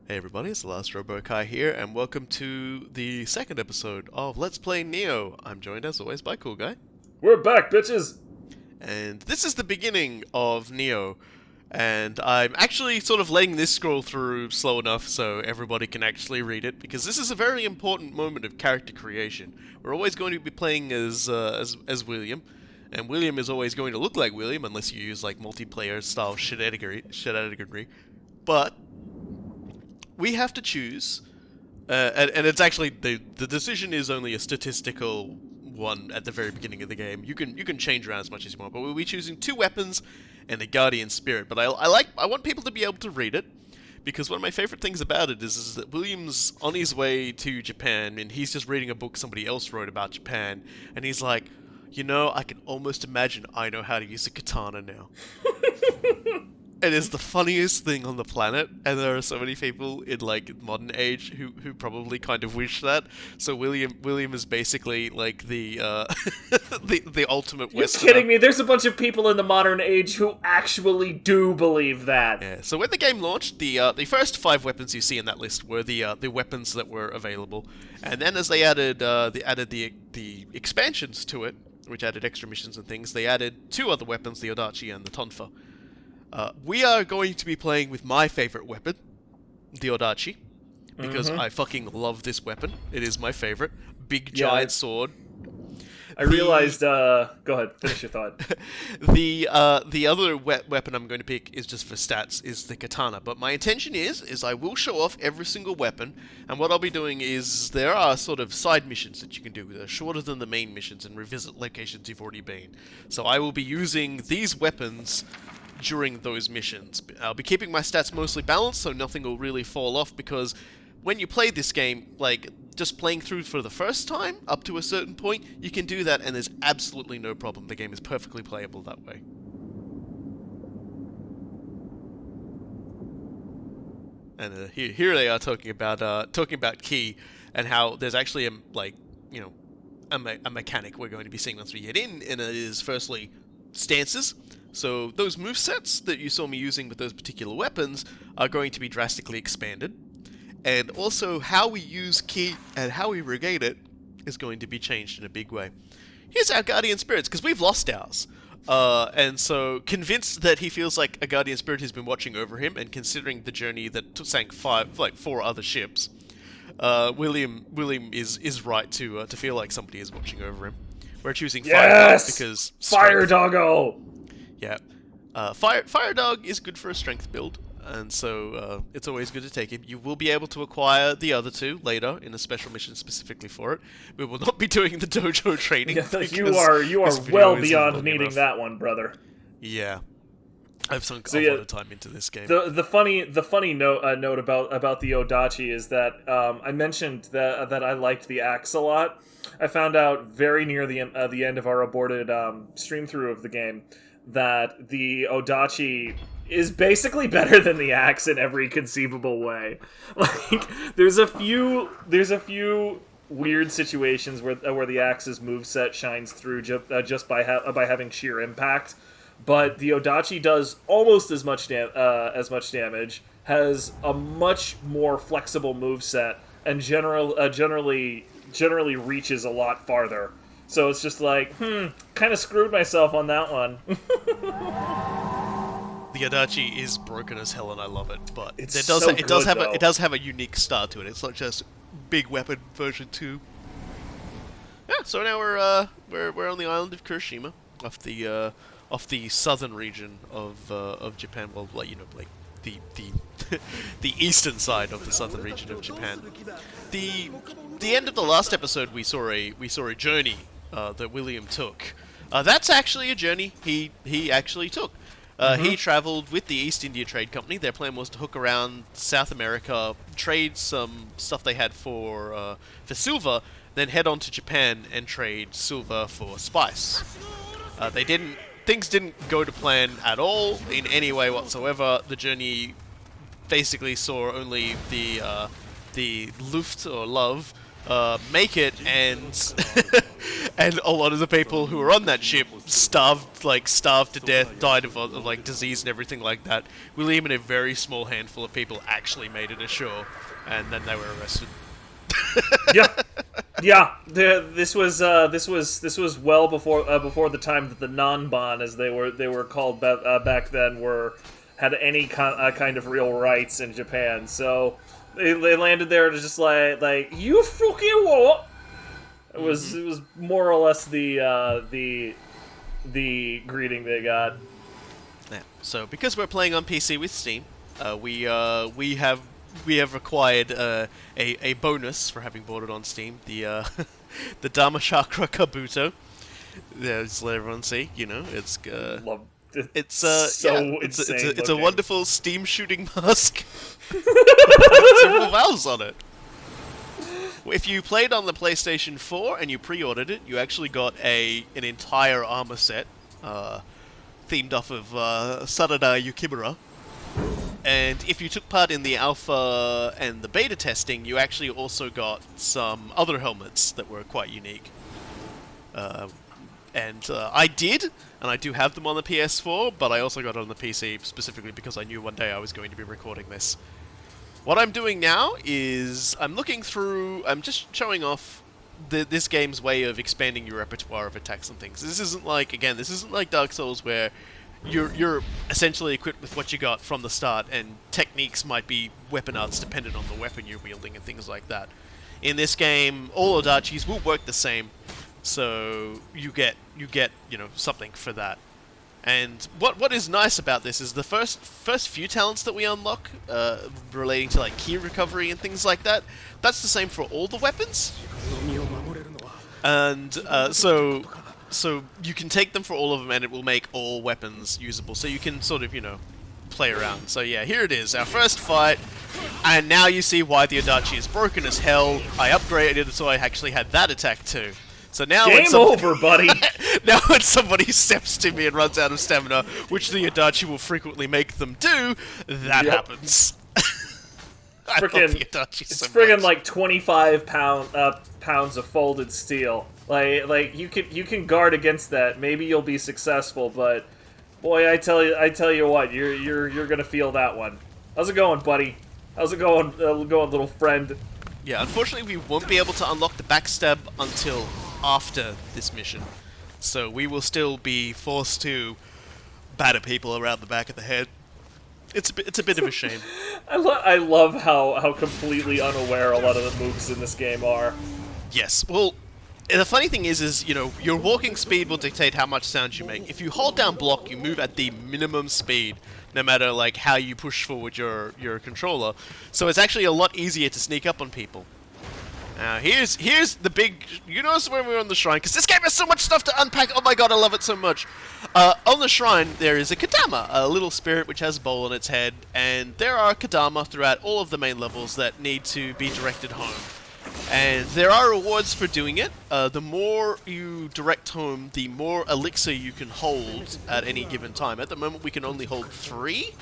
Hey everybody, it's the last Robo-Kai here, and welcome to the second episode of Let's Play Nioh. I'm joined as always by Cool Guy. We're back, bitches! And this is the beginning of Nioh, and I'm actually sort of letting this scroll through slow enough so everybody can actually read it, because this is a very important moment of character creation. We're always going to be playing as William, and William is always going to look like William unless you use like multiplayer style shenaniganry. But we have to choose, and it's actually the decision is only a statistical one at the very beginning of the game. You can change around as much as you want, but we'll be choosing two weapons and a guardian spirit. But I want people to be able to read it, because one of my favorite things about it is that William's on his way to Japan and he's just reading a book somebody else wrote about Japan, and he's like, you know, I can almost imagine I know how to use a katana now. It is the funniest thing on the planet, and there are so many people in like modern age who probably kind of wish that. So William is basically like the the ultimate You're Westerner. kidding me? There's a bunch of people in the modern age who actually do believe that. Yeah. So when the game launched, the first 5 weapons you see in that list were the weapons that were available, and then as they added the expansions to it, which added extra missions and things, they added 2 other weapons, the Odachi and the Tonfa. We are going to be playing with my favorite weapon, the Odachi, because I fucking love this weapon. It is my favorite. Big giant sword. I realized, go ahead, finish your thought. The other weapon I'm going to pick is just for stats, is the katana. But my intention is I will show off every single weapon, and what I'll be doing is there are sort of side missions that you can do that are shorter than the main missions and revisit locations you've already been. So I will be using these weapons during those missions. I'll be keeping my stats mostly balanced, so nothing will really fall off, because when you play this game, like, just playing through for the first time, up to a certain point, you can do that and there's absolutely no problem. The game is perfectly playable that way. And here they are talking about ki, and how there's actually a mechanic we're going to be seeing once we get in, and it is firstly stances. So those movesets that you saw me using with those particular weapons are going to be drastically expanded. And also how we use ki and how we regain it is going to be changed in a big way. Here's our guardian spirits, because we've lost ours. And so, convinced that he feels like a guardian spirit has been watching over him, and considering the journey that sank 4 other ships, William is right to feel like somebody is watching over him. We're choosing Fire Dog because Fire Doggo! Yeah, Fire Dog is good for a strength build, and so it's always good to take him. You will be able to acquire the other 2 later in a special mission specifically for it. We will not be doing the dojo training. Yeah, you are well beyond needing that one, brother. Yeah, I've sunk a lot of time into this game. The funny note about the Odachi is that I mentioned that I liked the axe a lot. I found out very near the end of our aborted stream through of the game that the Odachi is basically better than the axe in every conceivable way. Like, there's a few weird situations where the axe's moveset shines through just by having sheer impact, but the Odachi does almost as much damage, has a much more flexible moveset, and generally reaches a lot farther. So it's just like, kind of screwed myself on that one. The Odachi is broken as hell, and I love it. But it does have a unique start to it. It's not just big weapon version 2. Yeah. So now we're on the island of Kuroshima, off the southern region of Japan. Well, like, you know, like the the eastern side of the southern region of Japan. The end of the last episode, we saw a journey that William took. That's actually a journey he actually took. He traveled with the East India Trade Company. Their plan was to hook around South America, trade some stuff they had for silver, then head on to Japan and trade silver for spice. Things didn't go to plan at all in any way whatsoever. The journey basically saw only the Luft or love make it, and and a lot of the people who were on that ship starved to death, died of like disease and everything like that. William and a very small handful of people actually made it ashore, and then they were arrested. Yeah, yeah. This was well before the time that the non-bon, as they were called back then, had any kind of real rights in Japan. So they landed there to just like you fucking what? It was more or less the greeting they got. Yeah. So because we're playing on PC with Steam, we have acquired a bonus for having bought it on Steam. The the Dharma Chakra Kabuto. Yeah, just let everyone see. You know, it's Love it's so yeah, insane it's a looking. wonderful steam shooting mask. With several valves on it. If you played on the PlayStation 4 and you pre-ordered it, you actually got an entire armor set, themed off of Sarada Yukimura. And if you took part in the alpha and the beta testing, you actually also got some other helmets that were quite unique. I did, and I do have them on the PS4, but I also got it on the PC specifically because I knew one day I was going to be recording this. What I'm doing now is I'm just showing off this game's way of expanding your repertoire of attacks and things. This isn't like Dark Souls where you're essentially equipped with what you got from the start, and techniques might be weapon arts dependent on the weapon you're wielding and things like that. In this game, all Odachis will work the same, so you get something for that. And what is nice about this is the first few talents that we unlock, relating to like key recovery and things like that. That's the same for all the weapons, and so you can take them for all of them, and it will make all weapons usable. So you can sort of play around. So yeah, here it is, our first fight, and now you see why the Odachi is broken as hell. I upgraded it so I actually had that attack too. So now Game over, buddy. Now when somebody steps to me and runs out of stamina, which the Adachi will frequently make them do, that happens. I love the Adachi so friggin' much. like 25 pounds of folded steel. Like you can guard against that. Maybe you'll be successful, but boy, I tell you what, you're gonna feel that one. How's it going, buddy? How's it going, little friend? Yeah, unfortunately we won't be able to unlock the backstab until after this mission, so we will still be forced to batter people around the back of the head. It's a bit of a shame. I love how completely unaware a lot of the moves in this game are. Yes, well, the funny thing is your walking speed will dictate how much sound you make. If you hold down block, you move at the minimum speed, no matter like how you push forward your controller. So it's actually a lot easier to sneak up on people. Now, here's the big... You notice when we were on the shrine, because this game has so much stuff to unpack. Oh my god, I love it so much. On the shrine, there is a Kadama, a little spirit which has a bowl on its head, and there are Kadama throughout all of the main levels that need to be directed home. And there are rewards for doing it. The more you direct home, the more elixir you can hold at any given time. At the moment, we can only hold 3.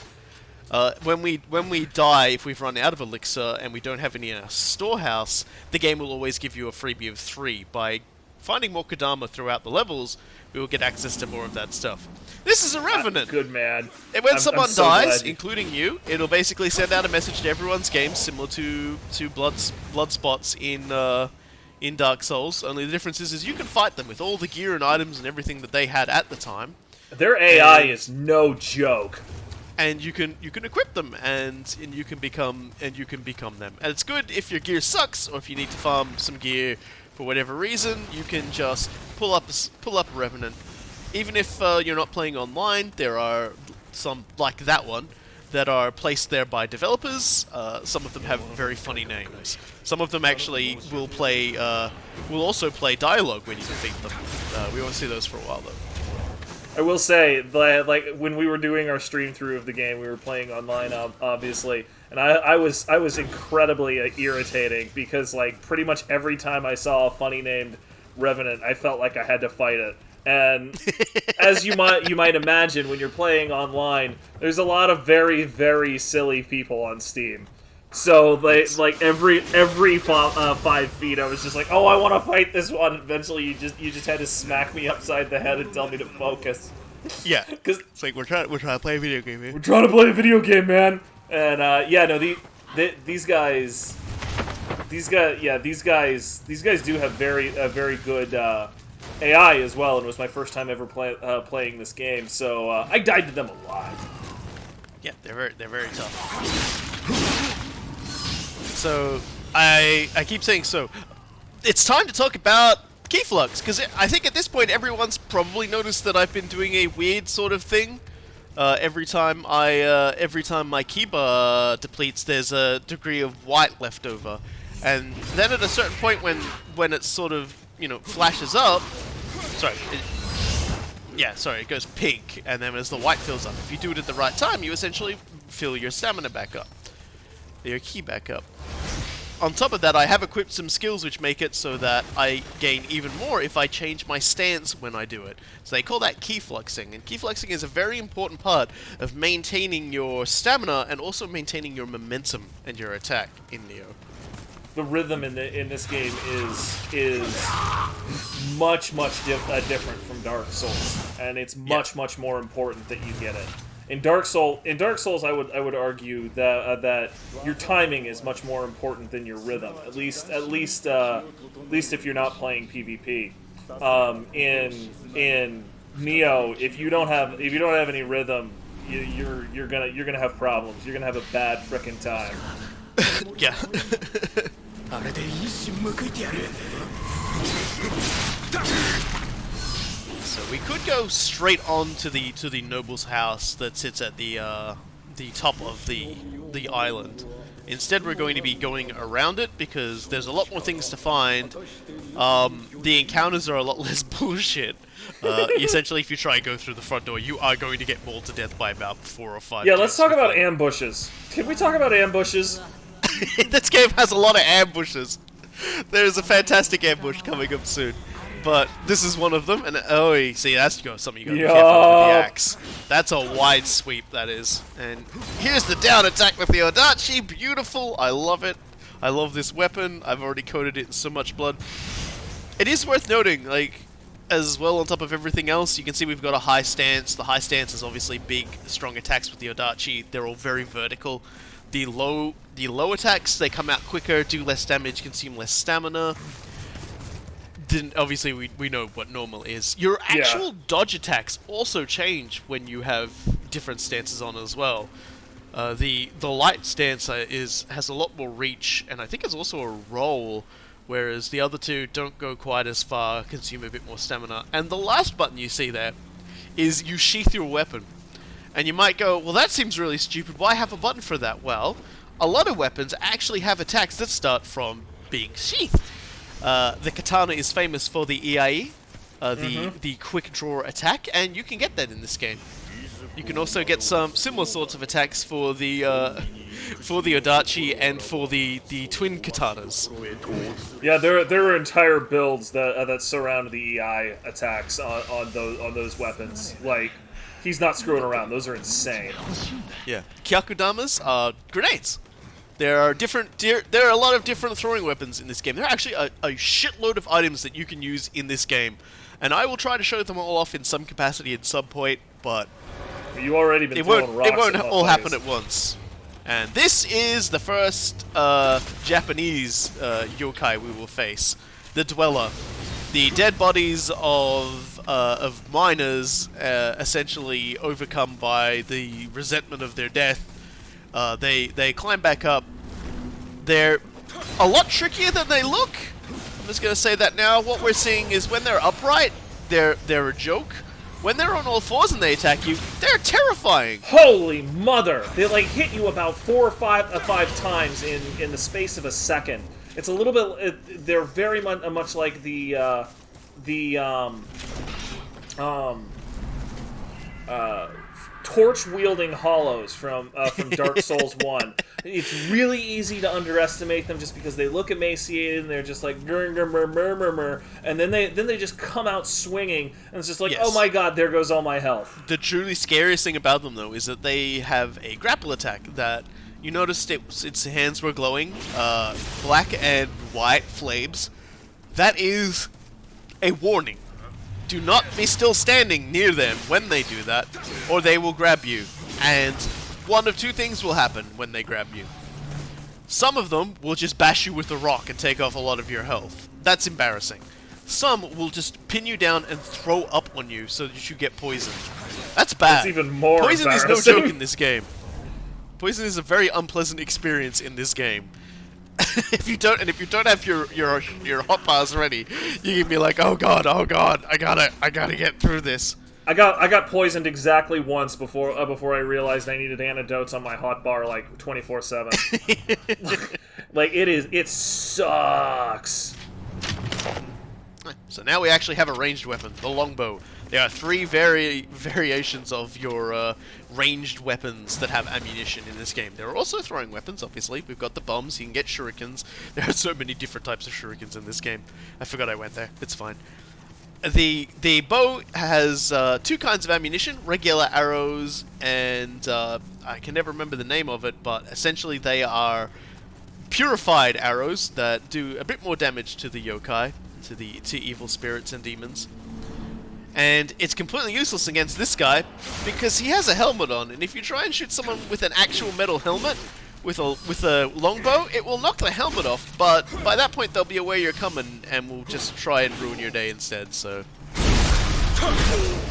When we die, if we've run out of elixir and we don't have any in our storehouse, the game will always give you a freebie of 3. By finding more Kadama throughout the levels, we will get access to more of that stuff. This is a Revenant! Good man. And when someone I'm so dies, glad including you, it'll basically send out a message to everyone's game, similar to blood spots in Dark Souls. Only the difference is you can fight them with all the gear and items and everything that they had at the time. Their AI is no joke. And you can equip them, and you can become them. And it's good if your gear sucks, or if you need to farm some gear for whatever reason. You can just pull up a Revenant. Even if you're not playing online, there are some like that one that are placed there by developers. Some of them have very funny names. Some of them actually will also play dialogue when you defeat them. We won't see those for a while though. I will say, like when we were doing our stream through of the game, we were playing online, obviously, and I was incredibly irritating because like pretty much every time I saw a funny named Revenant, I felt like I had to fight it. And as you might imagine, when you're playing online, there's a lot of very, very silly people on Steam. So like every 5 feet, I was just like, oh, I want to fight this one. And eventually, you just had to smack me upside the head and tell me to focus. Yeah, Because it's like we're trying to play a video game here. we're trying to play a video game, man. And yeah, no, these guys do have very good AI as well. And it was my first time ever playing this game, so I died to them a lot. Yeah, they're very tough. So I keep saying so. It's time to talk about Keyflux, because I think at this point everyone's probably noticed that I've been doing a weird sort of thing. Every time my key bar depletes, there's a degree of white left over, and then at a certain point when it sort of flashes up, it goes pink, and then as the white fills up, if you do it at the right time, you essentially fill your stamina back up, your key back up. On top of that, I have equipped some skills which make it so that I gain even more if I change my stance when I do it. So they call that keyfluxing, and keyfluxing is a very important part of maintaining your stamina and also maintaining your momentum and your attack in Nioh. The rhythm in this game is much different from Dark Souls, and it's much more important that you get it. In Dark Souls, I would argue that your timing is much more important than your rhythm. At least if you're not playing PvP. In Nioh, if you don't have any rhythm, you're gonna have problems. You're gonna have a bad frickin' time. Yeah. So we could go straight on to the noble's house that sits at the top of the island. Instead, we're going to be going around it because there's a lot more things to find. The encounters are a lot less bullshit. Essentially, if you try and go through the front door, you are going to get mauled to death by about 4 or 5. Yeah, let's talk about ambushes. Can we talk about ambushes? This game has a lot of ambushes. There's a fantastic ambush coming up soon. But this is one of them, and oh, see, that's something you gotta be careful with the axe. That's a wide sweep, that is. And here's the down attack with the Odachi. Beautiful. I love it. I love this weapon. I've already coated it in so much blood. It is worth noting, like, as well on top of everything else, you can see we've got a high stance. The high stance is obviously big, strong attacks with the Odachi. They're all very vertical. The low attacks, they come out quicker, do less damage, consume less stamina. Obviously, we know what normal is. Your actual dodge attacks also change when you have different stances on as well. The light stance has a lot more reach, and I think it's also a roll, whereas the other two don't go quite as far, consume a bit more stamina. And the last button you see there is you sheath your weapon. And you might go, well, that seems really stupid. Why have a button for that? Well, a lot of weapons actually have attacks that start from being sheathed. The katana is famous for the EIE, the quick draw attack, and you can get that in this game. You can also get some similar sorts of attacks for the Odachi and for the twin katanas. Yeah, there are entire builds that surround the EI attacks on those weapons. Like, he's not screwing around. Those are insane. Yeah, Kyakudamas are grenades. There are a lot of different throwing weapons in this game. There are actually a shitload of items that you can use in this game, and I will try to show them all off in some capacity at some point, but you already been throwing rocks. It won't all happen at once. And this is the first Japanese yokai we will face, the Dweller. The dead bodies of miners, essentially overcome by the resentment of their death. They climb back up. They're a lot trickier than they look. I'm just gonna say that now. What we're seeing is when they're upright, they're a joke. When they're on all fours and they attack you, they're terrifying. Holy mother! They like hit you about 4 or 5 times in the space of a second. It's a little bit. They're very much like the torch-wielding hollows from Dark Souls 1. It's really easy to underestimate them just because they look emaciated and they're just like and then they just come out swinging and it's just like, oh my god, there goes all my health. The truly scariest thing about them though is that they have a grapple attack that you noticed its hands were glowing, black and white flames. That is a warning. Do not be still standing near them when they do that, or they will grab you. And one of two things will happen when they grab you. Some of them will just bash you with a rock and take off a lot of your health. That's embarrassing. Some will just pin you down and throw up on you so that you get poisoned. That's bad. It's even more Poison is no embarrassing. joke in this game. Poison is a very unpleasant experience in this game. if you don't have your hot bars ready, you can be like, oh god, I gotta get through this. I got poisoned exactly once before I realized I needed antidotes on my hot bar like 24/7. Like it sucks. So now we actually have a ranged weapon, the longbow. There are 3 variations of your ranged weapons that have ammunition in this game. There are also throwing weapons, obviously. We've got the bombs, you can get shurikens. There are so many different types of shurikens in this game. I forgot I went there. It's fine. The bow has 2 kinds of ammunition, regular arrows, and I can never remember the name of it, but essentially they are purified arrows that do a bit more damage to the yokai, to evil spirits and demons. And it's completely useless against this guy because he has a helmet on, and if you try and shoot someone with an actual metal helmet with a longbow, it will knock the helmet off, but by that point they'll be aware you're coming and will just try and ruin your day instead, so...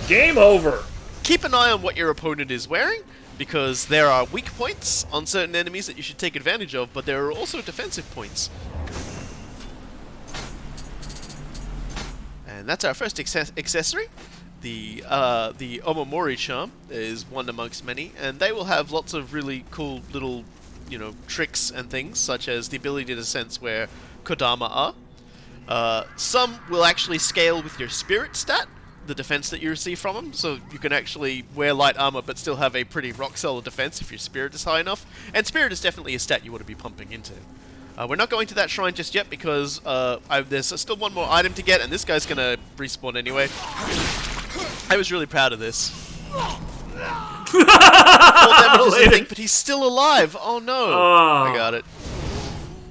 Game over! Keep an eye on what your opponent is wearing, because there are weak points on certain enemies that you should take advantage of, but there are also defensive points. And that's our first accessory. The Omamori charm is one amongst many, and they will have lots of really cool little, tricks and things, such as the ability to sense where Kodama are. Some will actually scale with your spirit stat, the defense that you receive from them, so you can actually wear light armor but still have a pretty rock-solid defense if your spirit is high enough. And spirit is definitely a stat you want to be pumping into. We're not going to that shrine just yet because there's still one more item to get, and this guy's gonna respawn anyway. I was really proud of this. Full damage is a thing, but he's still alive. Oh no! Oh. I got it.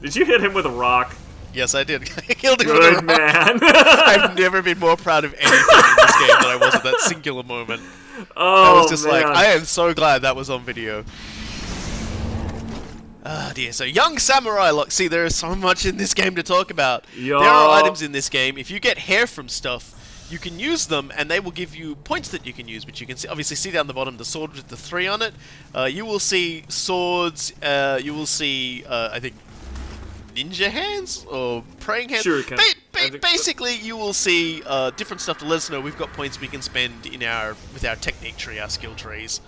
Did you hit him with a rock? Yes, I did. I killed him with Good a rock. man. I've never been more proud of anything in this game than I was at that singular moment. Oh, I was just man. like, I am so glad that was on video. Ah dear, so young samurai look. See, there is so much in this game to talk about. Yo. There are items in this game. If you get hair from stuff, you can use them, and they will give you points that you can use, which you can obviously see down the bottom, the sword with the 3 on it. You will see swords, you will see, I think, ninja hands, or praying hands. Shuriken. Basically, you will see different stuff to let us know we've got points we can spend in with our technique tree, our skill trees.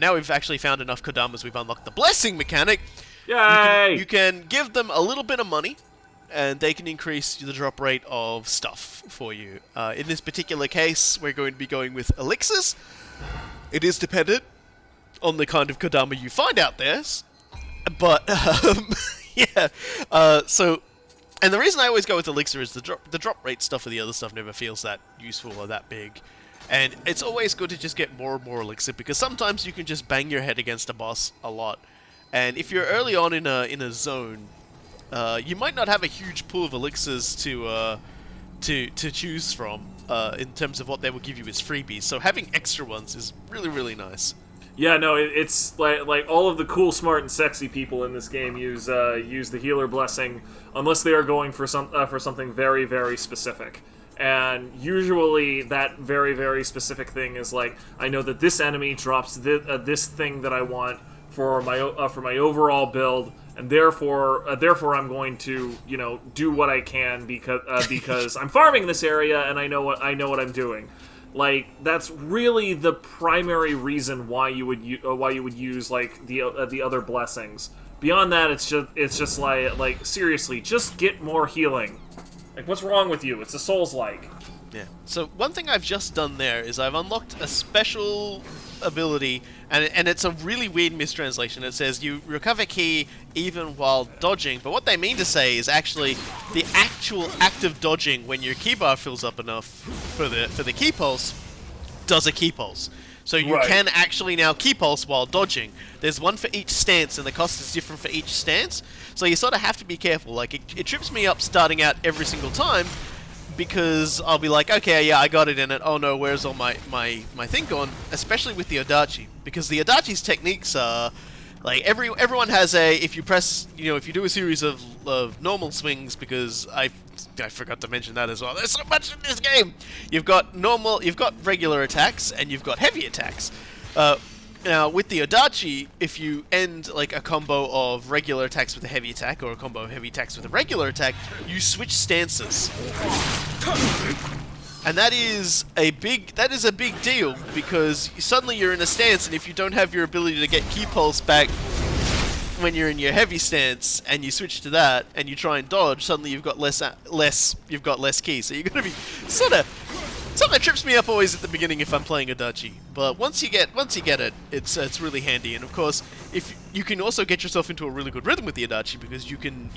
Now we've actually found enough Kodamas, we've unlocked the blessing mechanic. Yay! You can give them a little bit of money, and they can increase the drop rate of stuff for you. In this particular case, we're going to be going with elixirs. It is dependent on the kind of Kodama you find out there, but yeah. And the reason I always go with elixir is the drop rate stuff of the other stuff never feels that useful or that big. And it's always good to just get more and more elixir, because sometimes you can just bang your head against a boss a lot. And if you're early on in a zone, you might not have a huge pool of elixirs to choose from in terms of what they will give you as freebies. So having extra ones is really, really nice. Yeah, no, it's like all of the cool, smart, and sexy people in this game use the healer blessing unless they are going for something very, very specific. And usually that very, very specific thing is like, I know that this enemy drops this thing that I want for my overall build, and therefore I'm going to do what I can because I'm farming this area and I know what I'm doing. Like, that's really the primary reason why you would use like the other blessings. Beyond that, it's just like seriously, just get more healing. Like, what's wrong with you? It's a Souls-like. Yeah. So one thing I've just done there is I've unlocked a special ability, and it's a really weird mistranslation. It says you recover ki even while dodging, but what they mean to say is actually the actual act of dodging when your ki bar fills up enough for the ki pulse does a ki pulse. So you Right. can actually now key pulse while dodging. There's one for each stance, and the cost is different for each stance. So you sort of have to be careful. Like, it trips me up starting out every single time, because I'll be like, okay, yeah, I got it in it. Oh no, where's all my thing gone? Especially with the Odachi, because the Odachi's techniques are like everyone has a, if you press, if you do a series of normal swings, because I forgot to mention that as well. There's so much in this game. You've got regular attacks, and you've got heavy attacks. Now, with the Odachi, if you end like a combo of regular attacks with a heavy attack, or a combo of heavy attacks with a regular attack, you switch stances. And that is a big deal, because suddenly you're in a stance, and if you don't have your ability to get key pulse back when you're in your heavy stance, and you switch to that, and you try and dodge, suddenly you've got less key. So you're gonna be something that trips me up always at the beginning if I'm playing Odachi. But once you get it, it's really handy. And of course, if you can also get yourself into a really good rhythm with the Odachi, because you can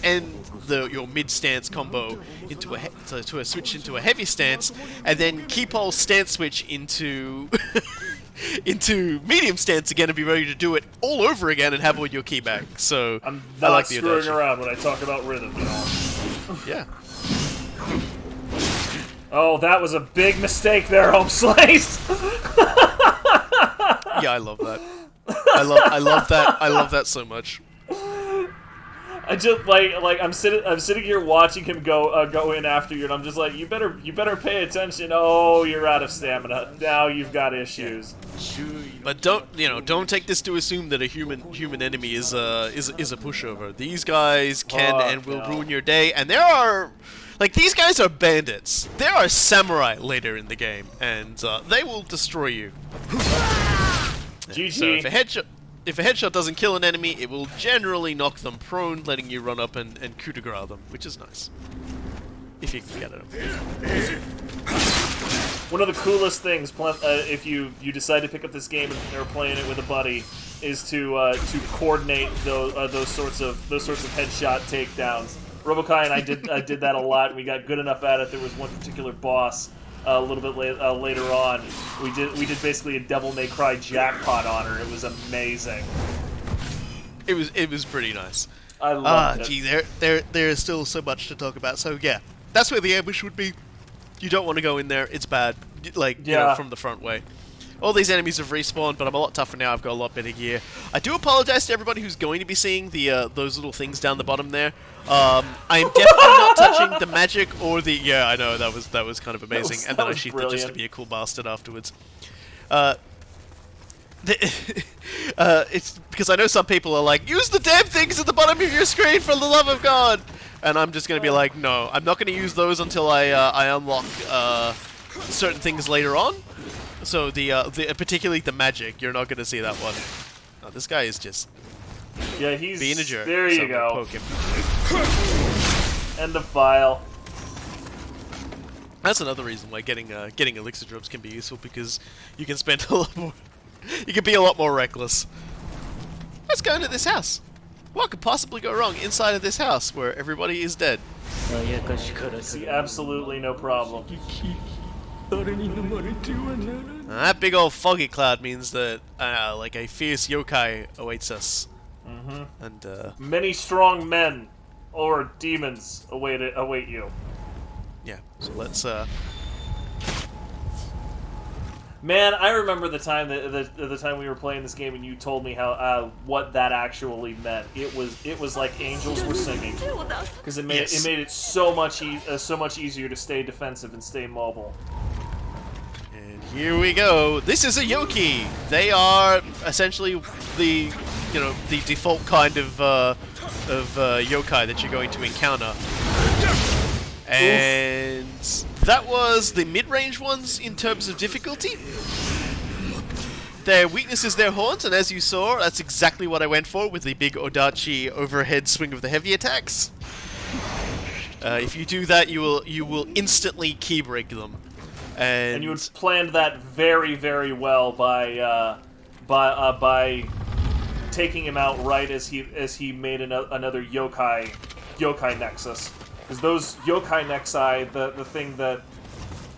end your mid stance combo into a switch into a heavy stance, and then key pulse stance switch into into medium stance again, and be ready to do it all over again and have all your key back. So I'm I not like the screwing Odachi. around when I talk about rhythm, Yeah. Oh, that was a big mistake there, Home Slice. Yeah, I love that. I love that. I love that so much. I just like I'm sitting here watching him go in after you, and I'm just like, you better pay attention. Oh, you're out of stamina. Now you've got issues. But don't take this to assume that a human enemy is a pushover. These guys can and will ruin your day, and there are. Like, these guys are bandits. There are samurai later in the game, and they will destroy you. GG. So if a headshot doesn't kill an enemy, it will generally knock them prone, letting you run up and coup de grace them, which is nice. If you can get at them. One of the coolest things, if you decide to pick up this game and are playing it with a buddy, is to coordinate those sorts of headshot takedowns. Robokai and I did that a lot, and we got good enough at it. There was one particular boss a little bit later on. We did basically a Devil May Cry jackpot on her. It was amazing. It was pretty nice. I loved it. Gee, there is still so much to talk about. So yeah, that's where the ambush would be. You don't want to go in there. It's bad. Like, from the front way. All these enemies have respawned, but I'm a lot tougher now. I've got a lot better gear. I do apologize to everybody who's going to be seeing the those little things down the bottom there. I am definitely not touching the magic or the... Yeah, I know, that was kind of amazing. And then I sheathed it just to be a cool bastard afterwards. It's because I know some people are like, use the damn things at the bottom of your screen, for the love of God! And I'm just going to be like, no, I'm not going to use those until I unlock certain things later on. So particularly the magic, you're not going to see that one. Oh, this guy is just He's being a jerk. There so you go. Poke him. End of file. That's another reason why getting elixir drops can be useful, because you can spend a lot more. You can be a lot more reckless. Let's go into this house. What could possibly go wrong inside of this house where everybody is dead? See, absolutely no problem. That big old foggy cloud means that like a fierce yokai awaits us. And Many strong men or demons await you. yeah, so let's Man, I remember the time the time we were playing this game and you told me how what that actually meant. It was like angels were singing, because it made it so much easier to stay defensive and stay mobile. And here we go. This is a yoki. They are essentially the default kind of yokai that you're going to encounter. And that was the mid-range ones in terms of difficulty. Their weakness is their horns, and as you saw, that's exactly what I went for with the big Odachi overhead swing of the heavy attacks. If you do that, you will instantly key break them. And you had planned that very, very well by taking him out right as he made another yokai nexus. Because those yokai nexi, the thing that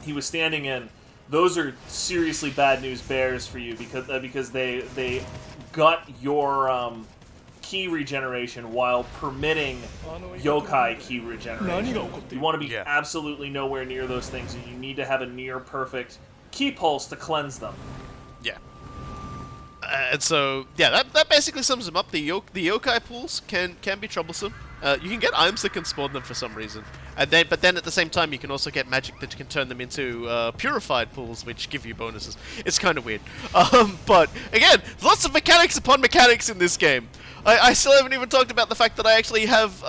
he was standing in, those are seriously bad news bears for you because they gut your key regeneration while permitting yokai key regeneration. You want to be absolutely nowhere near those things, and you need to have a near perfect key pulse to cleanse them. Yeah. And so, yeah, that basically sums them up. The yokai pools can be troublesome. You can get items that can spawn them for some reason, but then at the same time you can also get magic that can turn them into purified pools, which give you bonuses. It's kind of weird. But again, lots of mechanics upon mechanics in this game. I still haven't even talked about the fact that I actually have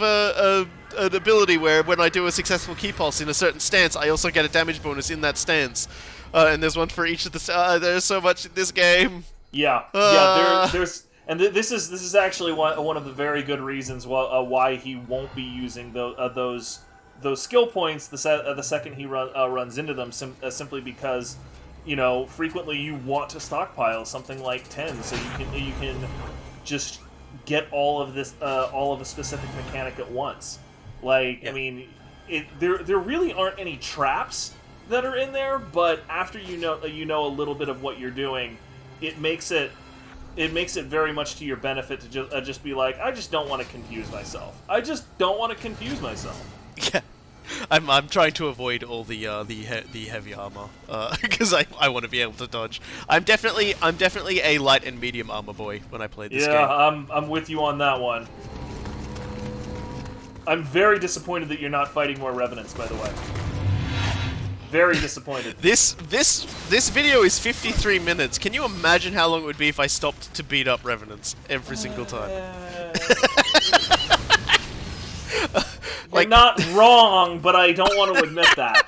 an ability where when I do a successful key pulse in a certain stance, I also get a damage bonus in that stance. And there's one for each of the. There's so much in this game. Yeah, there's. And this is actually one of the very good reasons why he won't be using those skill points the second he runs into them, simply because, you know, frequently you want to stockpile something like 10 so you can just get all of a specific mechanic at once. Like, yeah. I mean, there really aren't any traps that are in there, but after you know a little bit of what you're doing, it makes it very much to your benefit to just be like, I just don't want to confuse myself. I just don't want to confuse myself. Yeah, I'm trying to avoid all the heavy armor because I want to be able to dodge. I'm definitely a light and medium armor boy when I play this game. Yeah, I'm with you on that one. I'm very disappointed that you're not fighting more revenants, by the way. Very disappointed. This video is 53 minutes. Can you imagine how long it would be if I stopped to beat up revenants every single time? You're not wrong, but I don't want to admit that.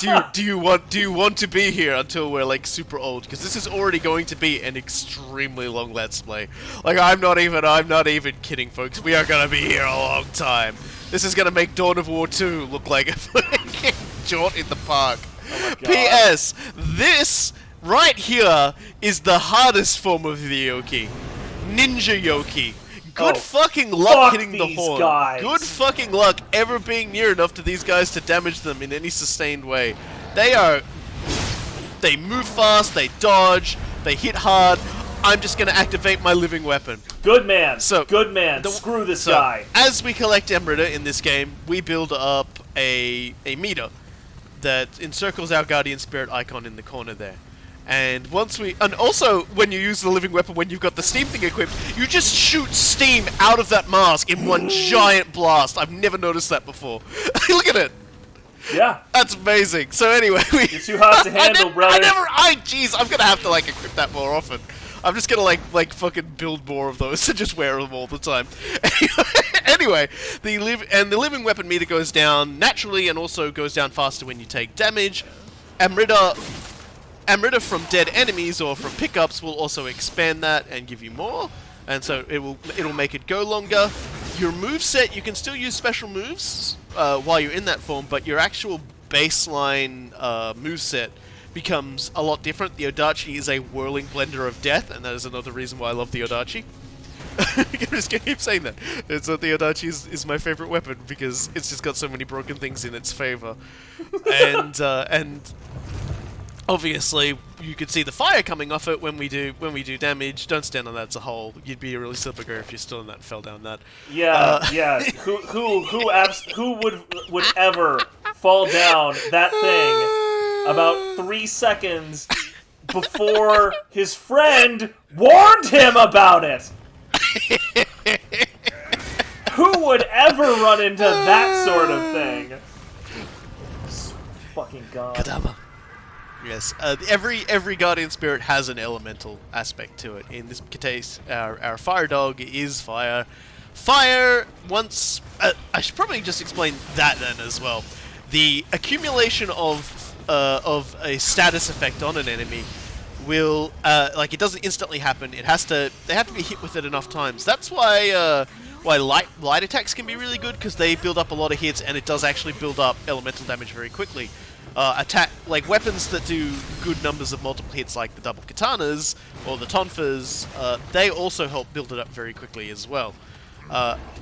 Like, do you want to be here until we're like super old? Because this is already going to be an extremely long Let's Play. Like I'm not even kidding, folks. We are gonna be here a long time. This is gonna make Dawn of War 2 look like a fucking jaunt in the park. Oh my God. P.S. This right here is the hardest form of the Yoki. Ninja Yoki. Good fucking luck hitting the horn. Guys. Good fucking luck ever being near enough to these guys to damage them in any sustained way. They move fast, they dodge, they hit hard. I'm just gonna activate my living weapon. Good man. Good man. Screw this guy. As we collect Emerita in this game, we build up a meter that encircles our Guardian Spirit icon in the corner there. And also when you use the living weapon, when you've got the steam thing equipped, you just shoot steam out of that mask in one giant blast. I've never noticed that before. Look at it. Yeah. That's amazing. So anyway, you're too hot to handle, brother. Jeez, I'm gonna have to like equip that more often. I'm just gonna like fucking build more of those and just wear them all the time. Anyway, the living weapon meter goes down naturally and also goes down faster when you take damage. Emerita from dead enemies or from pickups will also expand that and give you more, and so it'll make it go longer. Your moveset, you can still use special moves while you're in that form, but your actual baseline moveset becomes a lot different. The Odachi is a whirling blender of death, and that is another reason why I love the Odachi. I'm just gonna keep saying that. It's that the Odachi is my favorite weapon because it's just got so many broken things in its favor, and obviously, you could see the fire coming off it when we do damage. Don't stand on that as a hole. You'd be a really silver girl if you're still in that and fell down that. Yeah, yeah. Who would ever fall down that thing about 3 seconds before his friend warned him about it? Who would ever run into that sort of thing? Fucking God. Kadama. Yes, every Guardian Spirit has an elemental aspect to it. In this case, our Fire Dog is fire. Fire, once... I should probably just explain that then as well. The accumulation of a status effect on an enemy will... it doesn't instantly happen. They have to be hit with it enough times. That's why light attacks can be really good, because they build up a lot of hits, and it does actually build up elemental damage very quickly. Weapons that do good numbers of multiple hits, like the double katanas or the tonfas, they also help build it up very quickly as well.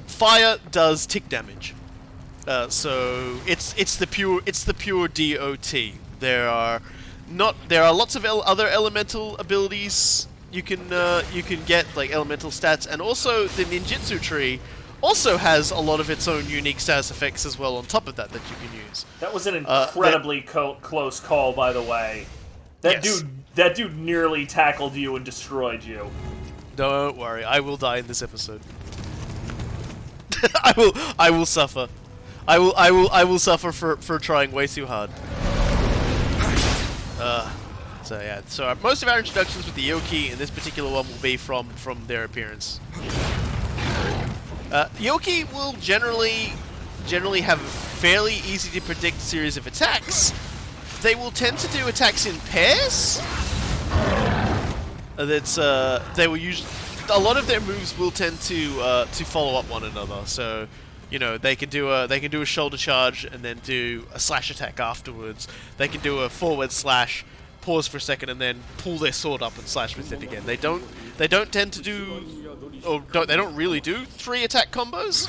Fire does tick damage, So it's the pure DOT. There are lots of other elemental abilities you can get, like elemental stats, and also the ninjutsu tree also has a lot of its own unique status effects as well on top of that you can use. That was an incredibly close call, by the way. Yes. That dude nearly tackled you and destroyed you. Don't worry, I will die in this episode. I will suffer. I will suffer for trying way too hard. So yeah, so most of our introductions with the Yoki in this particular one will be from their appearance. Yoki will generally have a fairly easy to predict series of attacks. They will tend to do attacks in pairs. They will usually, a lot of their moves will tend to follow up one another. So, you know, they can do a shoulder charge and then do a slash attack afterwards. They can do a forward slash, pause for a second, and then pull their sword up and slash with it again. They don't tend to do, they don't really do 3 attack combos.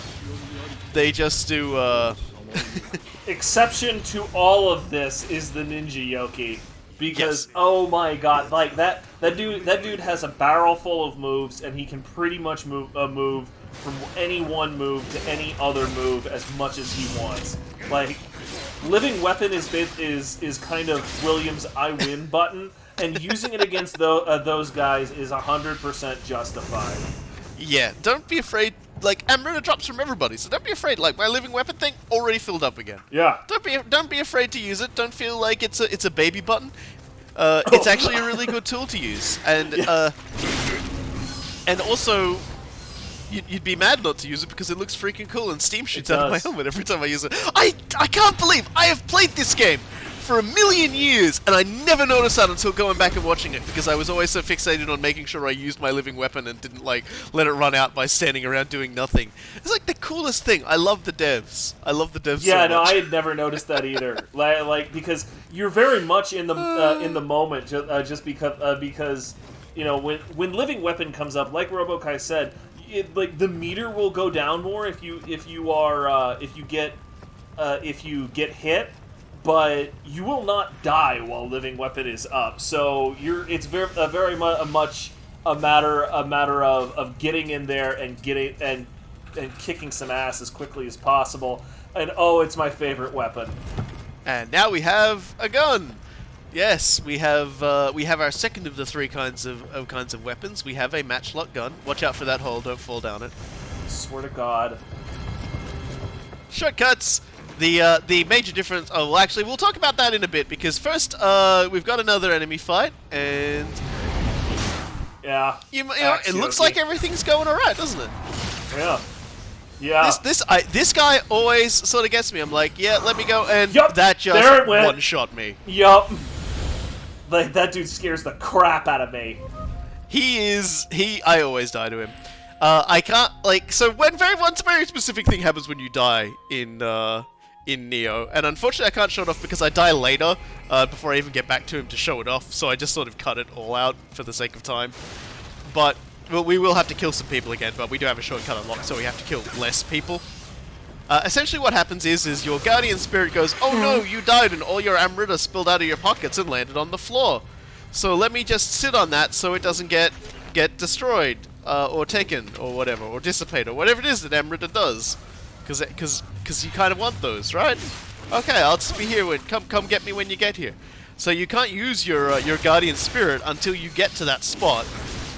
They just do. Exception to all of this is the Ninja Yoki. Because, Yes. oh my god, like that dude has a barrel full of moves, and he can pretty much move from any one move to any other move as much as he wants. Like, Living Weapon is kind of William's I win button, and using it against those guys is 100% justified. Yeah, don't be afraid. Like, Amrita drops from everybody, so don't be afraid. Like, my living weapon thing already filled up again. Yeah. Don't be afraid to use it. Don't feel like it's a baby button. It's actually a really good tool to use, and and also you'd be mad not to use it because it looks freaking cool and steam shoots out of my helmet every time I use it. I can't believe I have played this game for a million years, and I never noticed that until going back and watching it, because I was always so fixated on making sure I used my living weapon and didn't, like, let it run out by standing around doing nothing. It's like the coolest thing. I love the devs. I love the devs so much. Yeah, no, I had never noticed that either. Like because you're very much in the moment, just because you know, when living weapon comes up, like Robokai said, like the meter will go down more if you get hit. But you will not die while living weapon is up. So it's very much a matter of getting in there and kicking some ass as quickly as possible. And oh, it's my favorite weapon. And now we have a gun. Yes, we have our second of the 3 kinds of weapons. We have a matchlock gun. Watch out for that hole. Don't fall down it. Swear to God. Shortcuts. The major difference. Oh, well, actually, we'll talk about that in a bit, because first we've got another enemy fight, and yeah, you know, it looks like everything's going alright, doesn't it? Yeah. Yeah. This guy always sort of gets me. I'm like, yeah, let me go, and Yup, that just one-shot me. Yup. Like, that dude scares the crap out of me. I always die to him. I can't, like, so one very specific thing happens when you die in Nioh, and unfortunately I can't show it off because I die later, before I even get back to him to show it off, so I just sort of cut it all out for the sake of time. But, well, we will have to kill some people again, but we do have a shortcut unlocked, so we have to kill less people. Essentially what happens is your guardian spirit goes, oh no, you died and all your Amrita spilled out of your pockets and landed on the floor. So let me just sit on that so it doesn't get destroyed, or taken, or whatever, or dissipate, or whatever it is that Amrita does. Because you kind of want those, right? Okay, I'll just be here come get me when you get here. So you can't use your guardian spirit until you get to that spot,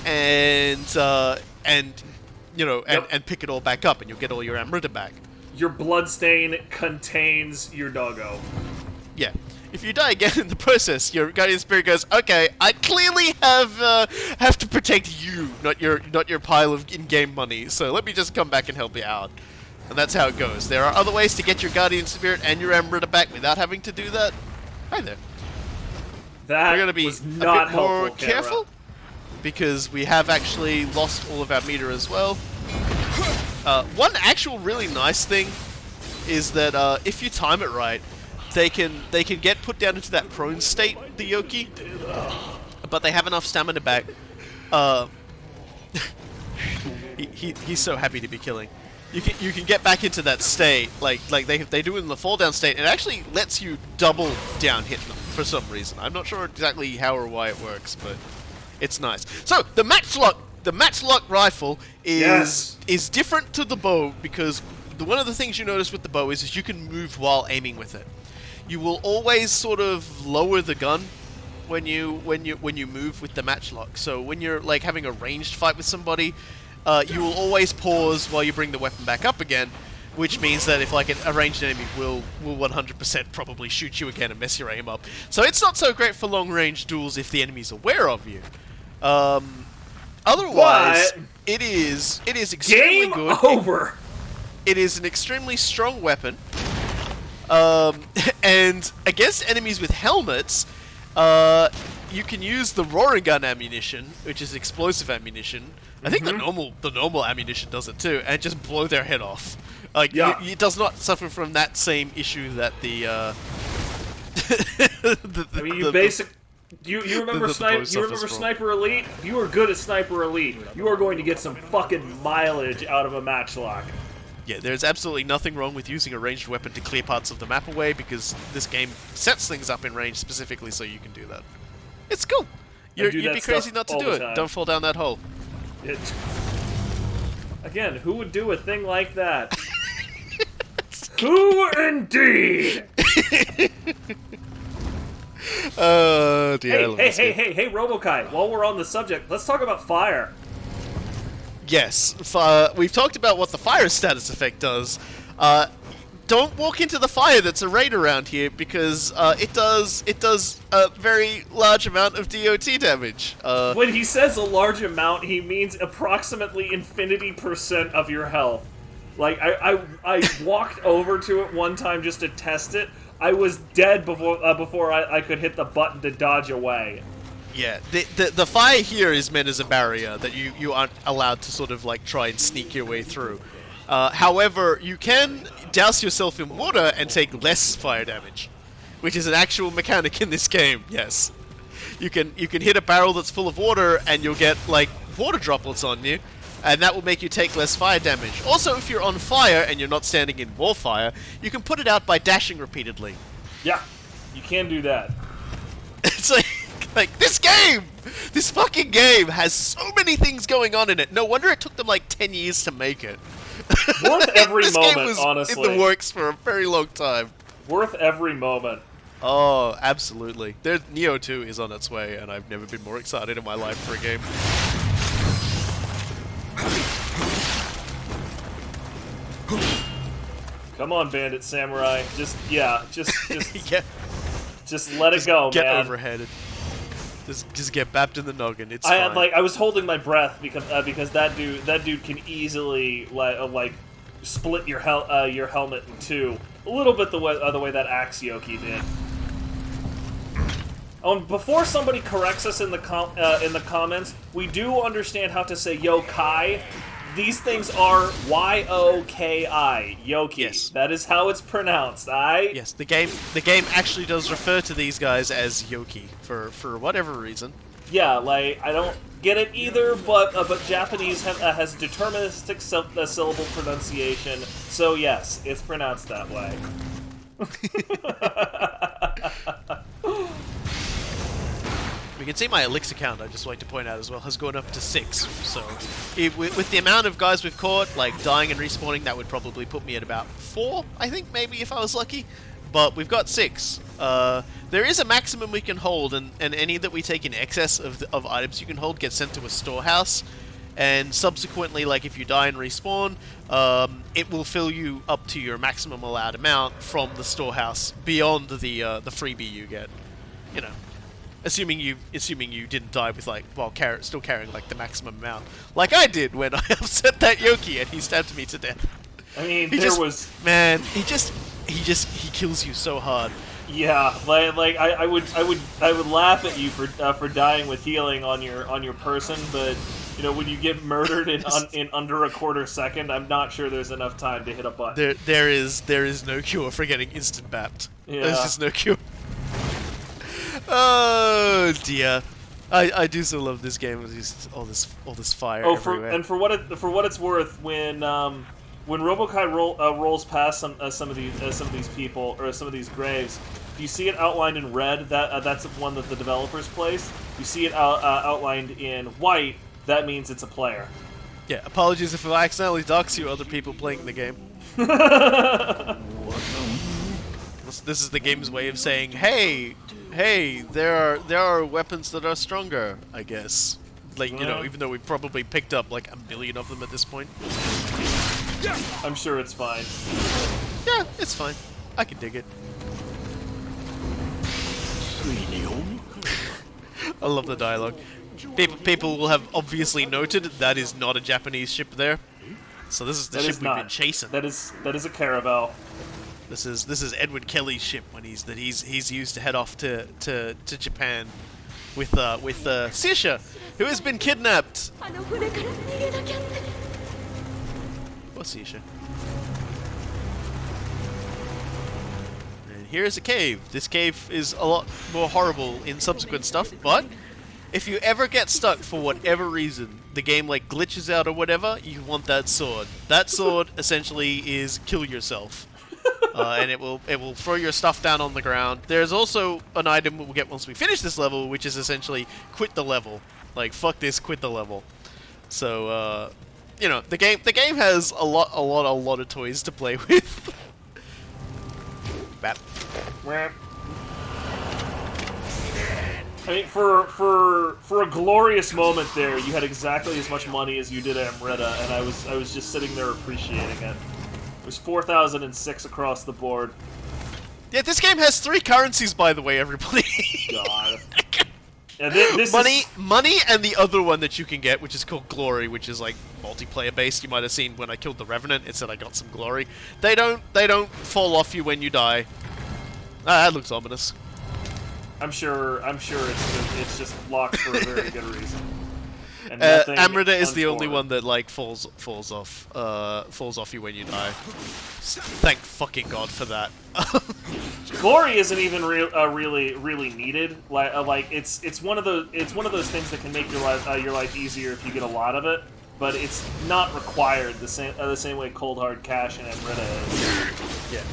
and you know, and pick it all back up, and you'll get all your Amrita back. Your bloodstain contains your doggo. Yeah. If you die again in the process, your guardian spirit goes, okay, I clearly have to protect you, not your pile of in-game money. So let me just come back and help you out. And that's how it goes. There are other ways to get your guardian spirit and your Amrita back without having to do that. Hi there. We're going to be a bit more careful, because we have actually lost all of our meter as well. One actual really nice thing is that if you time it right, they can get put down into that prone state, the Yoki, but they have enough stamina back. He's so happy to be killing. you can get back into that state, like they do in the fall down state. It actually lets you double down hit them for some reason. I'm not sure exactly how or why it works, but it's nice. So the matchlock rifle is different to the bow because one of the things you notice with the bow is you can move while aiming with it. You will always sort of lower the gun when you move with the matchlock. So when you're like having a ranged fight with somebody, you will always pause while you bring the weapon back up again, which means that if like a ranged enemy will 100% probably shoot you again and mess your aim up. So it's not so great for long range duels if the enemy's aware of you. Otherwise, it is extremely good. Game over. It is an extremely strong weapon. And against enemies with helmets, you can use the roaring gun ammunition, which is explosive ammunition. I think the normal ammunition does it too, and just blow their head off. Like it does not suffer from that same issue that the. I mean, you remember Sniper Elite? If you are good at Sniper Elite, you are going to get some fucking mileage out of a matchlock. Yeah, there's absolutely nothing wrong with using a ranged weapon to clear parts of the map away, because this game sets things up in range specifically so you can do that. It's cool. You'd be crazy not to do it. Don't fall down that hole. Again, who would do a thing like that? Who indeed? Oh dear. Hey, Robokai, while we're on the subject, let's talk about fire. Yes, we've talked about what the fire status effect does. Don't walk into the fire that's a raid around here, because it does a very large amount of DOT damage. When he says a large amount, he means approximately infinity% of your health. Like, I walked over to it one time just to test it. I was dead before I could hit the button to dodge away. Yeah, the fire here is meant as a barrier that you aren't allowed to sort of like try and sneak your way through. However, you can douse yourself in water and take less fire damage, which is an actual mechanic in this game. Yes, you can hit a barrel that's full of water and you'll get like water droplets on you, and that will make you take less fire damage. Also, if you're on fire and you're not standing in wall fire, you can put it out by dashing repeatedly. Yeah, you can do that. It's like this fucking game has so many things going on in it. No wonder it took them like 10 years to make it. Worth every this moment, game was honestly. in the works for a very long time. Worth every moment. Oh, absolutely. Nioh 2 is on its way, and I've never been more excited in my life for a game. Come on, Bandit Samurai. Just yeah. Just let it go, get man. Overheaded. Just get bapped in the noggin. It's fine. I was holding my breath because that dude can easily like split your helmet in two, a little bit the way that Axe Yoki did. Before somebody corrects us in the comments, we do understand how to say yokai. These things are Y-O-K-I, Yoki. Yes. That is how it's pronounced. Yes, the game actually does refer to these guys as Yoki for whatever reason. Yeah, like I don't get it either, but Japanese has deterministic syllable pronunciation, so yes, it's pronounced that way. You can see my elixir count, I'd just like to point out as well, has gone up to 6. So, with the amount of guys we've caught, like dying and respawning, that would probably put me at about 4, I think, maybe, if I was lucky. But we've got 6. There is a maximum we can hold, and any that we take in excess of items you can hold get sent to a storehouse. And subsequently, like if you die and respawn, it will fill you up to your maximum allowed amount from the storehouse beyond the freebie you get. You know. Assuming you didn't die with like still carrying like the maximum amount, like I did when I upset that Yoki and he stabbed me to death. I mean, he kills you so hard. Yeah, like I would laugh at you for dying with healing on your person, but you know when you get murdered in under a quarter second, I'm not sure there's enough time to hit a button. There is no cure for getting instant bapped. Yeah. There's just no cure. Oh dear, I do so love this game with all this fire everywhere. For what it's worth, when when Robokai rolls past some of these people or some of these graves, if you see it outlined in red, that's one that the developers placed. If you see it outlined in white, that means it's a player. Yeah, apologies if I accidentally dox you other people playing the game. This is the game's way of saying, hey, there are weapons that are stronger, I guess. Like, you know, even though we've probably picked up like a million of them at this point. I'm sure it's fine. Yeah, it's fine. I can dig it. I love the dialogue. People will have obviously noted that is not a Japanese ship there. So this is the ship we've been chasing. That is a Caravel. This is Edward Kelly's ship when he's used to head off to Japan with Sisha, who has been kidnapped. Or Sisha. And here is a cave. This cave is a lot more horrible in subsequent stuff, but if you ever get stuck for whatever reason, the game like glitches out or whatever, you want that sword. That sword essentially is kill yourself. And it will throw your stuff down on the ground. There's also an item we'll get once we finish this level, which is essentially quit the level. Like, fuck this, quit the level. So, you know, the game has a lot of toys to play with. Bap. I mean, for a glorious moment there, you had exactly as much money as you did at Amrita, and I was just sitting there appreciating it. It was 4,006 across the board. Yeah, this game has 3 currencies, by the way, everybody. God. Yeah, this money, and the other one that you can get, which is called Glory, which is like multiplayer based. You might have seen when I killed the Revenant, it said I got some glory. They don't fall off you when you die. Ah, that looks ominous. I'm sure it's just locked for a very good reason. And Amrita is the only one that like falls off you when you die. Thank fucking God for that. Glory isn't even really needed. Like it's one of those things that can make your life easier if you get a lot of it, but it's not required the same way Cold Hard Cash and Amrita is. Yeah.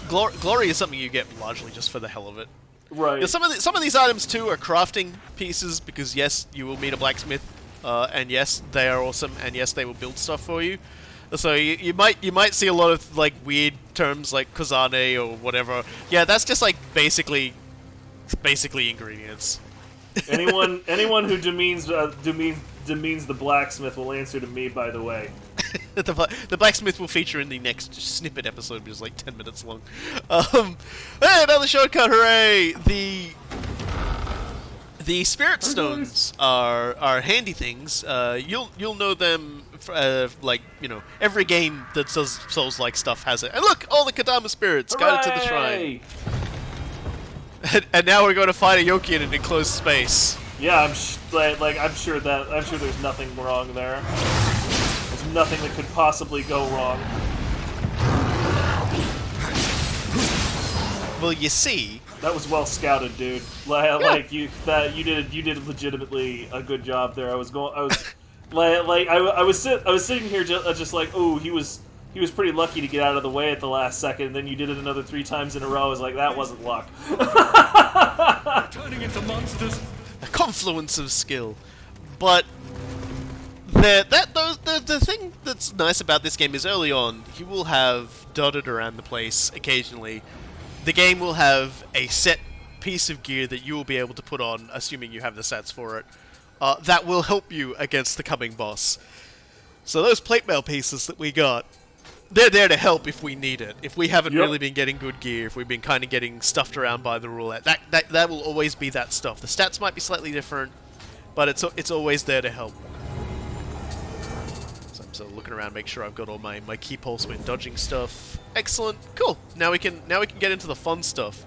Glory is something you get largely just for the hell of it. Right. Yeah, some of these items too are crafting pieces because yes, you will meet a blacksmith, and yes, they are awesome, and yes, they will build stuff for you. So you might see a lot of like weird terms like Kozane or whatever. Yeah, that's just like basically ingredients. Anyone who demeans the blacksmith will answer to me. By the way. The blacksmith will feature in the next snippet episode, which is like 10 minutes long. Hey, another shortcut! Hooray! The spirit stones are handy things. You'll know them. Like, you know, every game that does Souls-like stuff has it. And look, all the Kadama spirits guided to the shrine. And now we're going to fight a Yoki in an enclosed space. Yeah, I'm sure there's nothing wrong there. There's nothing that could possibly go wrong. Well, you see, that was well scouted, dude. You did legitimately a good job there. I was sitting here just like, oh, he was pretty lucky to get out of the way at the last second. And then you did it another 3 times in a row. I was like, that wasn't luck. Turning into monsters. A confluence of skill, but the thing that's nice about this game is early on you will have dotted around the place occasionally. The game will have a set piece of gear that you will be able to put on, assuming you have the stats for it, that will help you against the coming boss. So those plate mail pieces that we got, they're there to help if we need it. If we haven't really been getting good gear, if we've been kind of getting stuffed around by the roulette, that will always be that stuff. The stats might be slightly different, but it's always there to help. So I'm sort of looking around, make sure I've got all my key pulse when dodging stuff. Excellent, cool. Now we can get into the fun stuff.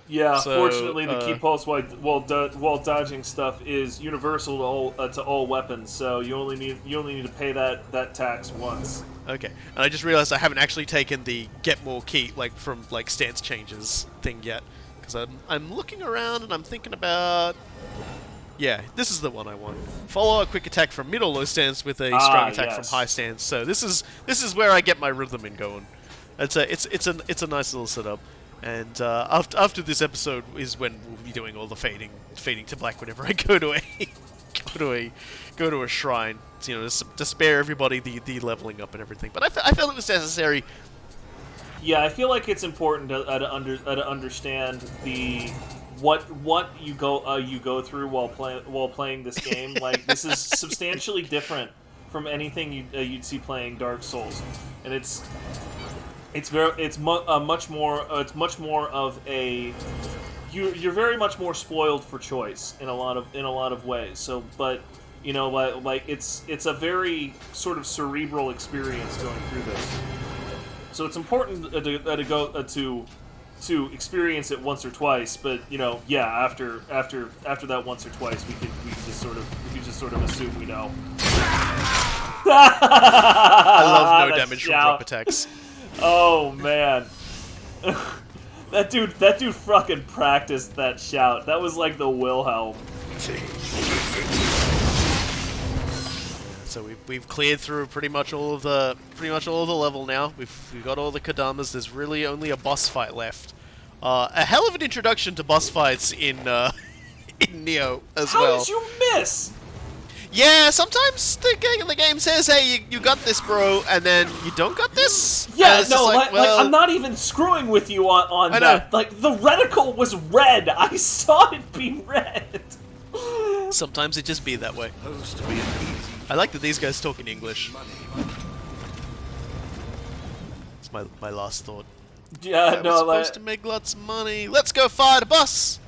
Yeah, so, fortunately, the key pulse while dodging stuff is universal to all weapons. So you only need to pay that tax once. Okay, and I just realized I haven't actually taken the get more key from stance changes thing yet, because I'm looking around and I'm thinking about Yeah, this is the one I want. Follow a quick attack from mid or low stance with a strong attack yes. from high stance. So this is where I get my rhythm in going. It's a nice little setup. And after this episode is when we'll be doing all the fading to black whenever I go to a shrine. You know, to spare everybody the leveling up and everything. But I felt it was necessary. Yeah, I feel like it's important to understand the what you go through while playing this game. Like, this is substantially different from anything you'd see playing Dark Souls, and it's much more of a you're very much more spoiled for choice in a lot of ways. So, but you know, like it's a very sort of cerebral experience going through this. So it's important to experience it once or twice, but you know, yeah, after that once or twice, we can just sort of assume we know. I love no damage from drop attacks. Oh man, that dude fucking practiced that shout. That was like the Wilhelm. So we've cleared through pretty much all of the level now. We've got all the Kadamas. There's really only a boss fight left. A hell of an introduction to boss fights in in Nioh as well. How did you miss? Yeah, sometimes the game says, "Hey, you got this, bro," and then you don't got this. Yeah, no, like I'm not even screwing with you on that. Know. Like, the reticle was red. I saw it be red. Sometimes it just be that way. I like that these guys talk in English. It's my last thought. Yeah, We're supposed to make lots of money. Let's go fight a bus.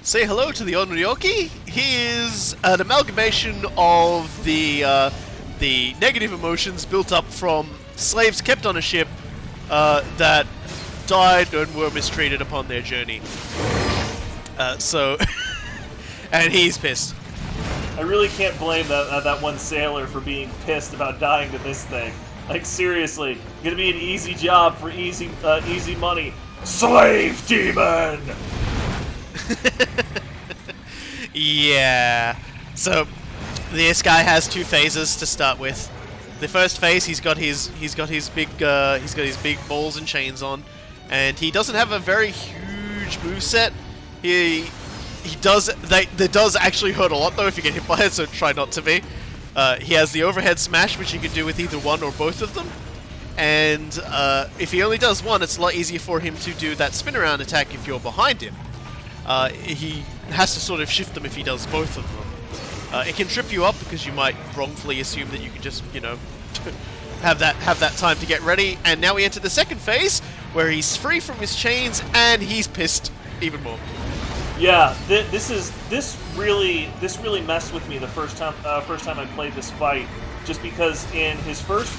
Say hello to the Onryoki. He is an amalgamation of the negative emotions built up from slaves kept on a ship that died and were mistreated upon their journey. And he's pissed. I really can't blame that one sailor for being pissed about dying to this thing. Like, seriously, gonna be an easy job for easy money. Slave demon! Yeah. So this guy has two phases to start with. The first phase, he's got his big balls and chains on, and he doesn't have a very huge moveset. He does that does actually hurt a lot though if you get hit by it, so try not to be. He has the overhead smash, which you can do with either one or both of them. And if he only does one, it's a lot easier for him to do that spin around attack if you're behind him. He has to sort of shift them if he does both of them. It can trip you up because you might wrongfully assume that you can just, you know, have that time to get ready. And now we enter the second phase where he's free from his chains and he's pissed even more. Yeah, this really messed with me the first time I played this fight, just because in his first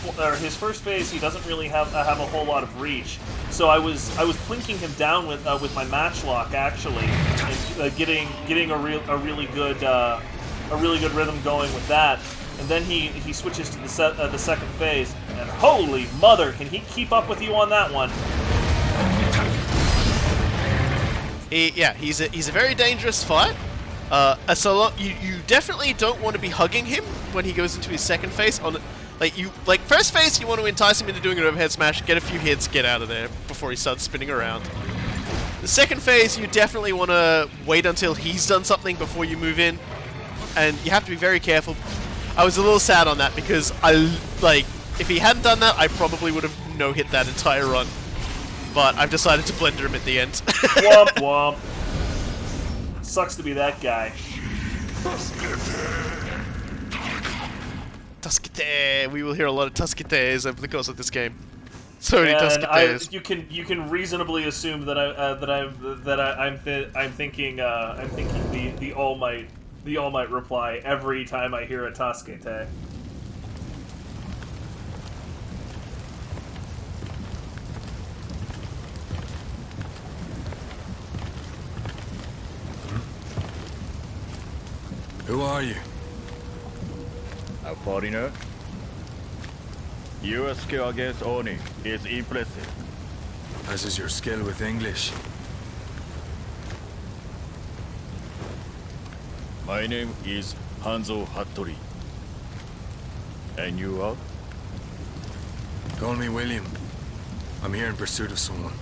phase he doesn't really have a whole lot of reach. So I was plinking him down with my matchlock actually, and getting a really good rhythm going with that. And then he switches to the second phase, and holy mother, can he keep up with you on that one? He's a very dangerous fight. You definitely don't want to be hugging him when he goes into his second phase. First phase, you want to entice him into doing an overhead smash, get a few hits, get out of there before he starts spinning around. The second phase, you definitely want to wait until he's done something before you move in, and you have to be very careful. I was a little sad on that because If he hadn't done that, I probably would have no-hit that entire run. But I've decided to blender him at the end. Womp womp. Sucks to be that guy. Tuskete! We will hear a lot of Tusketes over the course of this game. So many And Tusketes. you can reasonably assume that I'm thinking the All Might reply every time I hear a Tuskete. Who are you? A foreigner? Your skill against Oni is impressive. As is your skill with English. My name is Hanzo Hattori. And you are? Call me William. I'm here in pursuit of someone.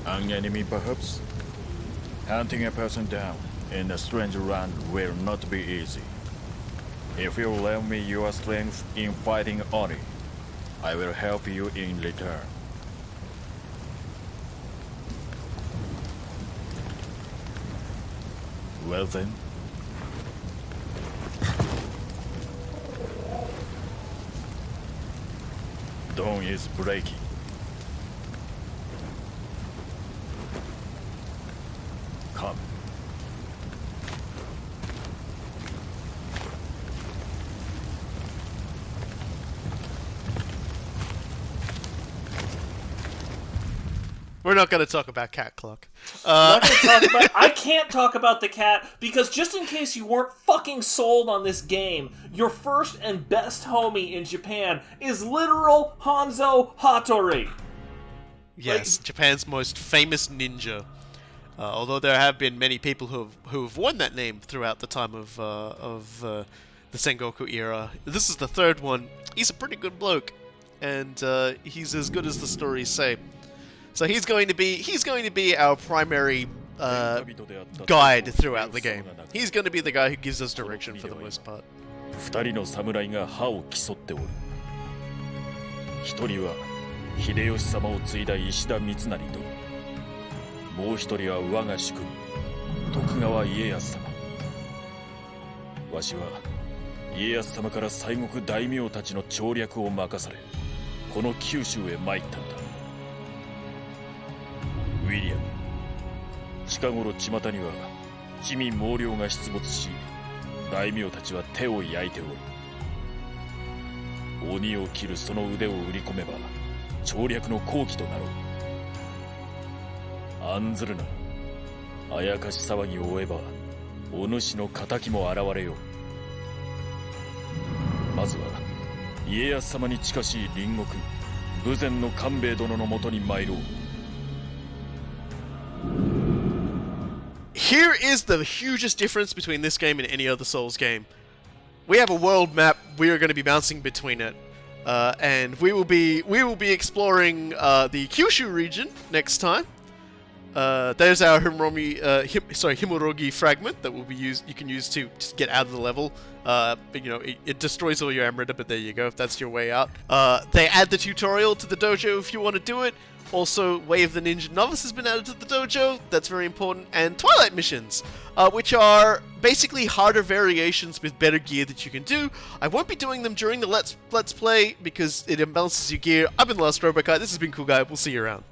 An enemy, perhaps? Hunting a person down in a strange land will not be easy. If you lend me your strength in fighting Oni, I will help you in return. Well then. Dawn is breaking. Come. We're not going to talk about Cat Clock. I can't talk about the cat because just in case you weren't fucking sold on this game, your first and best homie in Japan is literal Hanzo Hattori. Yes, Japan's most famous ninja. Although there have been many people who have won that name throughout the time of the Sengoku era. This is the third one. He's a pretty good bloke, and he's as good as the stories say. So he's going to be our primary guide throughout the game. He's going to be the guy who gives us direction for the most part. 二人の侍が歯を競っておる。一人は秀吉様を継いだ石田三成殿。もう一人は我が主君徳川家康様。わしは家康様から西国大名たちの調略を任され、この九州へ参ったのだ。ウィリアム、近頃巷には地味猛量が出没し、大名たちは手を焼いており、鬼を切るその腕を売り込めば調略の好機となろう。案ずるな。あやかし騒ぎを追えばお主の仇も現れよう。まずは家康様に近しい隣国豊前の官兵衛殿のもとに参ろう。Here is the hugest difference between this game and any other Souls game. We have a world map. We are going to be bouncing between it, and we will be exploring the Kyushu region next time. There's our Himorogi fragment that will be used. You can use to get out of the level. But, it destroys all your Emerita, but there you go. If that's your way out. They add the tutorial to the dojo if you want to do it. Also, Way of the Ninja Novice has been added to the dojo. That's very important. And Twilight missions, which are basically harder variations with better gear that you can do. I won't be doing them during the Let's Play because it imbalances your gear. I've been the Last Robot Guy. This has been Cool Guy. We'll see you around.